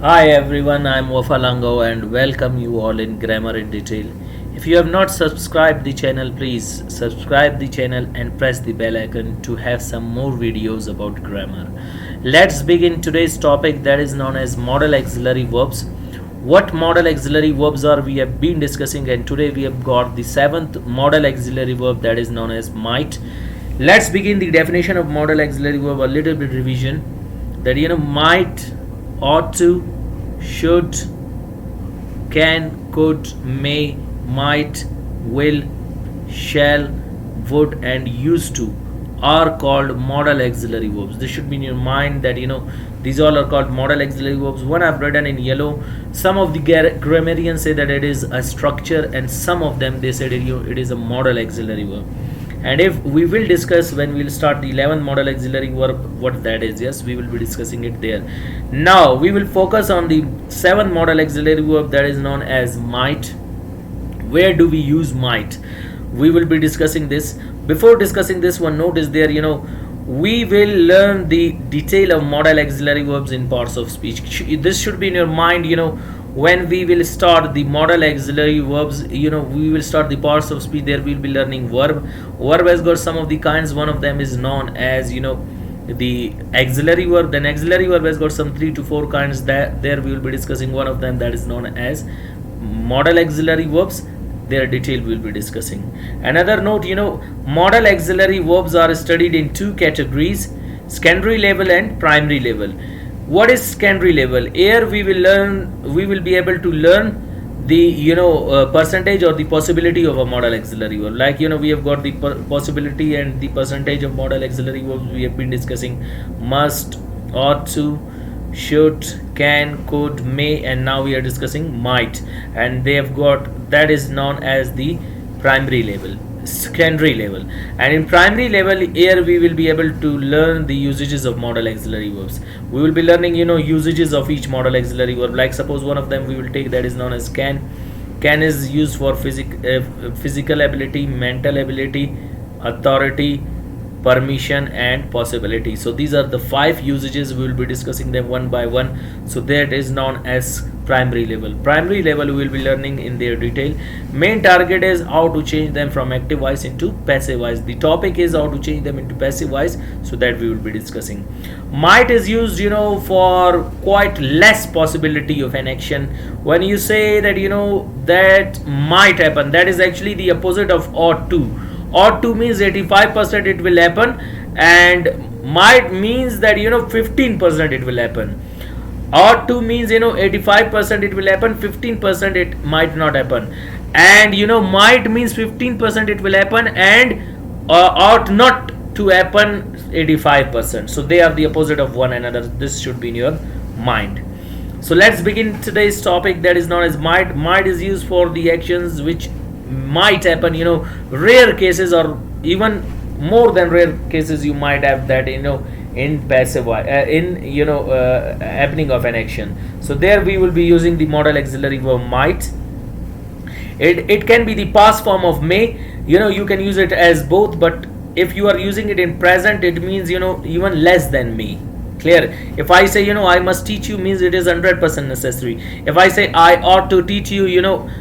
Hi everyone, I'm Wafalango and welcome you all in Grammar in Detail. If you have not subscribed the channel, please subscribe the channel and press the bell icon to have some more videos about grammar. Let's begin today's topic that is known as modal auxiliary verbs. What modal auxiliary verbs are we have been discussing, and today we have got the seventh modal auxiliary verb that is known as might. Let's begin the definition of modal auxiliary verb, a little bit revision that might, ought to, should, can, could, may, might, will, shall, would, and used to are called modal auxiliary verbs. This should be in your mind that these all are called modal auxiliary verbs. One I've written in yellow. Some of the grammarians say that it is a structure, and some of them they said it is a modal auxiliary verb. And if we will discuss when we will start the 11th modal auxiliary verb what that is, yes, we will be discussing it there. Now we will focus on the 7th modal auxiliary verb that is known as might. Where do we use might? We will be discussing this. Before discussing this one, notice there we will learn the detail of modal auxiliary verbs in parts of speech. This should be in your mind. When we will start the modal auxiliary verbs, we will start the parts of speech. There we will be learning verb. Verb has got some of the kinds. One of them is known as the auxiliary verb. Then auxiliary verb has got some 3 to 4 kinds. That there we will be discussing one of them that is known as modal auxiliary verbs. Their detail we will be discussing. Another note, modal auxiliary verbs are studied in two categories: secondary level and primary level. What is secondary level? Here we will be able to learn the percentage or the possibility of a modal auxiliary verb. Like we have got the possibility and the percentage of modal auxiliary verbs we have been discussing: must, ought to, should, can, could, may, and now we are discussing might. And they have got, that is known as the primary level, secondary level. And in primary level, here we will be able to learn the usages of modal auxiliary verbs. We will be learning usages of each modal auxiliary verb. Like suppose one of them we will take that is known as can. Can is used for physical ability, mental ability, authority, permission, and possibility. So these are the 5 usages. We will be discussing them one by one. So that is known as primary level. Primary level we will be learning in their detail. Main target is how to change them from active voice into passive voice. The topic is how to change them into passive voice, so that we will be discussing. Might is used for quite less possibility of an action. When you say that that might happen, that is actually the opposite of ought to. Ought to means 85% it will happen, and might means that 15% it will happen. Ought to means 85% it will happen, 15% it might not happen. And might means 15% it will happen, and ought not to happen 85%. So they are the opposite of one another. This should be in your mind. So let's begin today's topic that is known as might. Might is used for the actions which might happen. Rare cases, or even more than rare cases, you might have that in passive happening of an action. So there we will be using the modal auxiliary verb might. It can be the past form of may. You can use it as both, but if you are using it in present, it means even less than may. Clear? If I say I must teach you, means it is 100% necessary. If I say I ought to teach you,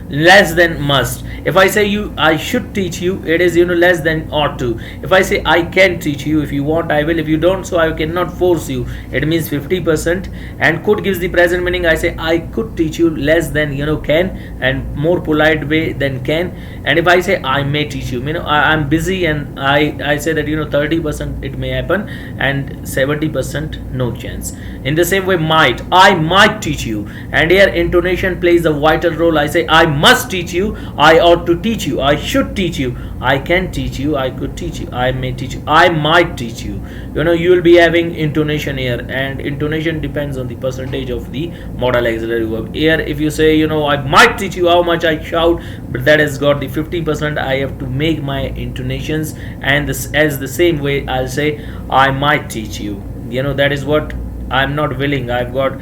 less than must. If I say I should teach you, it is less than ought to. If I say I can teach you, if you want I will, if you don't, so I cannot force you, it means 50%. And could gives the present meaning. I say I could teach you, less than can, and more polite way than can. And if I say I may teach you, I'm busy, and I say that 30% it may happen, and 70% no chance. In the same way, might, I might teach you, and here intonation plays a vital role. I say I must teach you, I ought to teach you, I should teach you, I can teach you, I could teach you, I may teach you, I might teach you. You will be having intonation here, and intonation depends on the percentage of the modal auxiliary verb. Here if you say I might teach you, how much I shout, but that has got the 50%. I have to make my intonations, and this as the same way I'll say I might teach you. That is what I'm not willing. I've got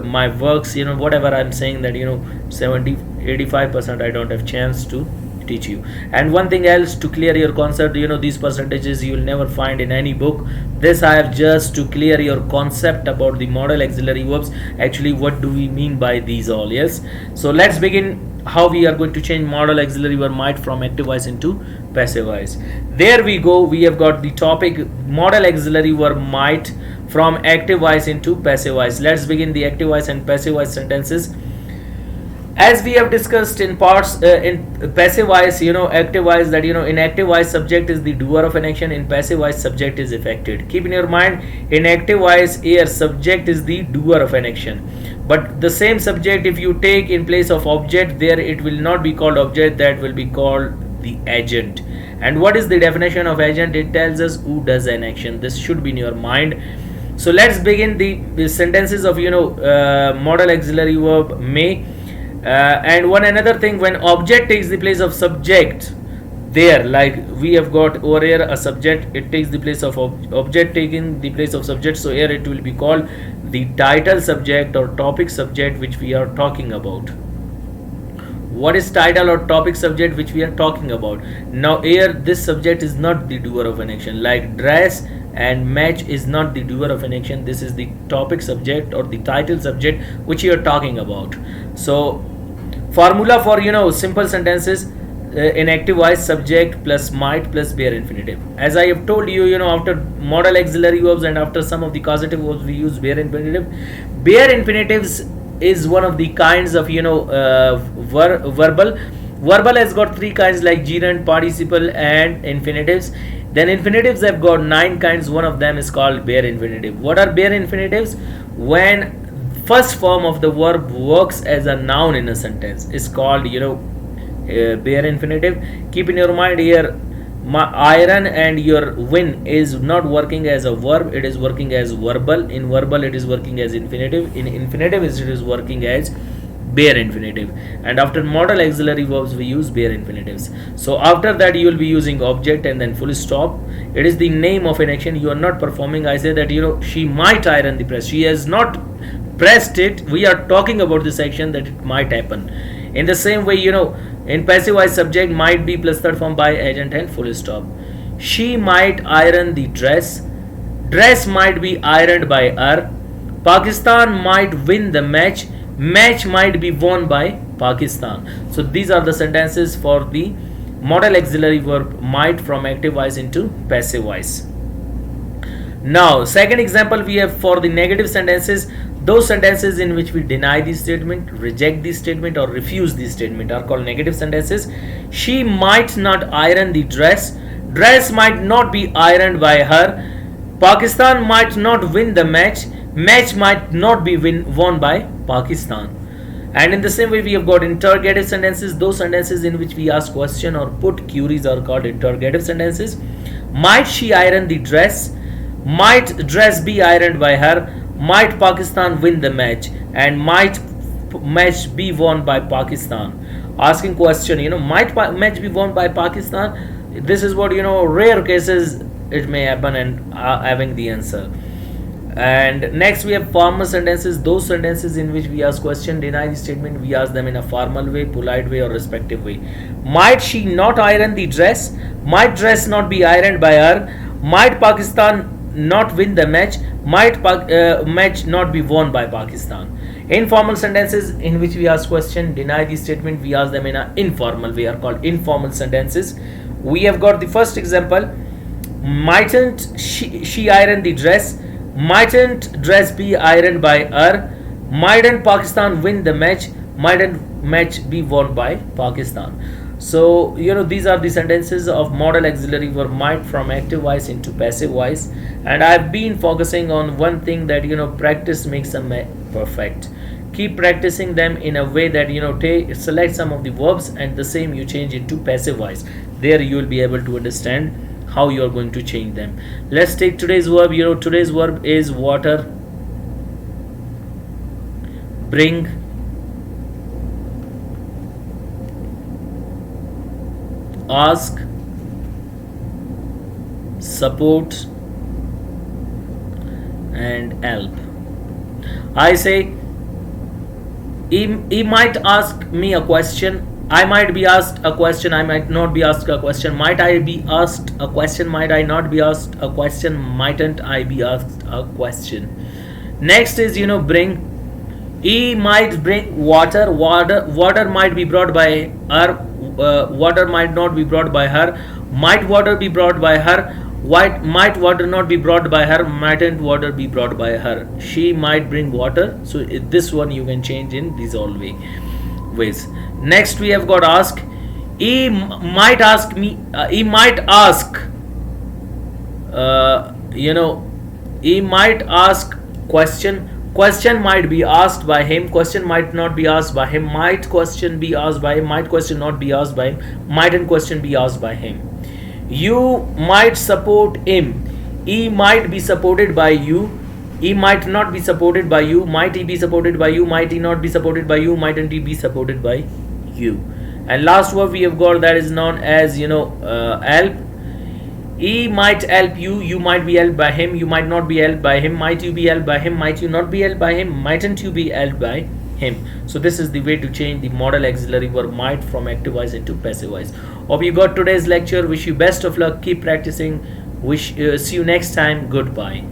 my works, whatever I'm saying, that 70 85% I don't have chance to teach you. And one thing else to clear your concept, these percentages you will never find in any book. This I have just to clear your concept about the modal auxiliary verbs. Actually, what do we mean by these all? Yes, so let's begin how we are going to change modal auxiliary verb might from active voice into passive voice. There we go. We have got the topic modal auxiliary verb might from active voice into passive voice. Let's begin the active voice and passive voice sentences. As we have discussed in parts in passive voice, active voice, that in active voice subject is the doer of an action, in passive voice subject is affected. Keep in your mind, in active voice here subject is the doer of an action, but the same subject if you take in place of object, there it will not be called object, that will be called the agent. And what is the definition of agent? It tells us who does an action. This should be in your mind. So let's begin the sentences of modal auxiliary verb may. And one another thing, when object takes the place of subject, there like we have got over here a subject, it takes the place of object taking the place of subject, so here it will be called the title subject or topic subject which we are talking about. What is title or topic subject which we are talking about? Now here this subject is not the doer of an action, like dress and match is not the doer of an action. This is the topic subject or the title subject which you are talking about. So formula for simple sentences in active voice, subject plus might plus bare infinitive. As I have told you, after modal auxiliary verbs and after some of the causative verbs we use bare infinitive. Bare infinitives is one of the kinds of verbal has got three kinds like gerund, participle and infinitives. Then infinitives have got 9 kinds. One of them is called bare infinitive. What are bare infinitives? When first form of the verb works as a noun in a sentence is called bare infinitive. Keep in your mind here, iron and your win is not working as a verb, it is working as verbal. In verbal it is working as infinitive, in infinitive it is working as bare infinitive. And after modal auxiliary verbs we use bare infinitives. So after that you will be using object and then full stop. It is the name of an action you are not performing. I say that she might iron the press, she has not pressed it, we are talking about this action that it might happen. In the same way, in passive voice subject might be plus third form by agent and full stop. She might iron the dress, dress might be ironed by her. Pakistan might win the match, match might be won by Pakistan. So these are the sentences for the modal auxiliary verb might from active voice into passive voice. Now second example we have for the negative sentences. Those sentences in which we deny the statement, reject the statement or refuse the statement are called negative sentences. She might not iron the dress, dress might not be ironed by her. Pakistan might not win the match, match might not be won by Pakistan. And in the same way we have got interrogative sentences. Those sentences in which we ask question or put queries are called interrogative sentences. Might she iron the dress, might dress be ironed by her, might Pakistan win the match, and might match be won by Pakistan. Asking question, might match be won by Pakistan? This is what, rare cases it may happen, and having the answer. And next we have formal sentences. Those sentences in which we ask question, deny the statement, we ask them in a formal way, polite way or respective way. Might she not iron the dress, might dress not be ironed by her, might Pakistan not win the match, might match not be won by Pakistan. Informal sentences in which we ask question, deny the statement, we ask them in an informal way are called informal sentences. We have got the first example. Mightn't she iron the dress, mightn't dress be ironed by her, mightn't Pakistan win the match, mightn't match be won by Pakistan. So these are the sentences of modal auxiliary verb might from active voice into passive voice. And I've been focusing on one thing, that practice makes a perfect. Keep practicing them in a way that select some of the verbs and the same you change it to passive voice. There you will be able to understand how you are going to change them. Let's take today's verb. Today's verb is water, bring, ask, support and help. I say he might ask me a question I might be asked a question, I might not be asked a question. Might I be asked a question, might I not be asked a question, mightn't I be asked a question. Next is, bring. He might bring water. Water might be brought by her. Water might not be brought by her. Might water be brought by her? Might water not be brought by her? Mightn't water be brought by her? She might bring water. So this one you can change in these all ways. Next we have got ask. He might ask me. He might ask. He might ask question. Question might be asked by him. Question might not be asked by him. Might question be asked by him. Might question not be asked by him. Mightn't question be asked by him. You might support him. He might be supported by you. He might not be supported by you. Might he be supported by you? Might he not be supported by you? Mightn't he be supported by you? And last word we have got, that is known as help. He might help you. You might be helped by him. You might not be helped by him. Might you be helped by him? Might you not be helped by him? Mightn't you be helped by him? So this is the way to change the modal auxiliary verb might from active voice into passive voice. Hope you got today's lecture. Wish you best of luck. Keep practicing. See you next time. Goodbye.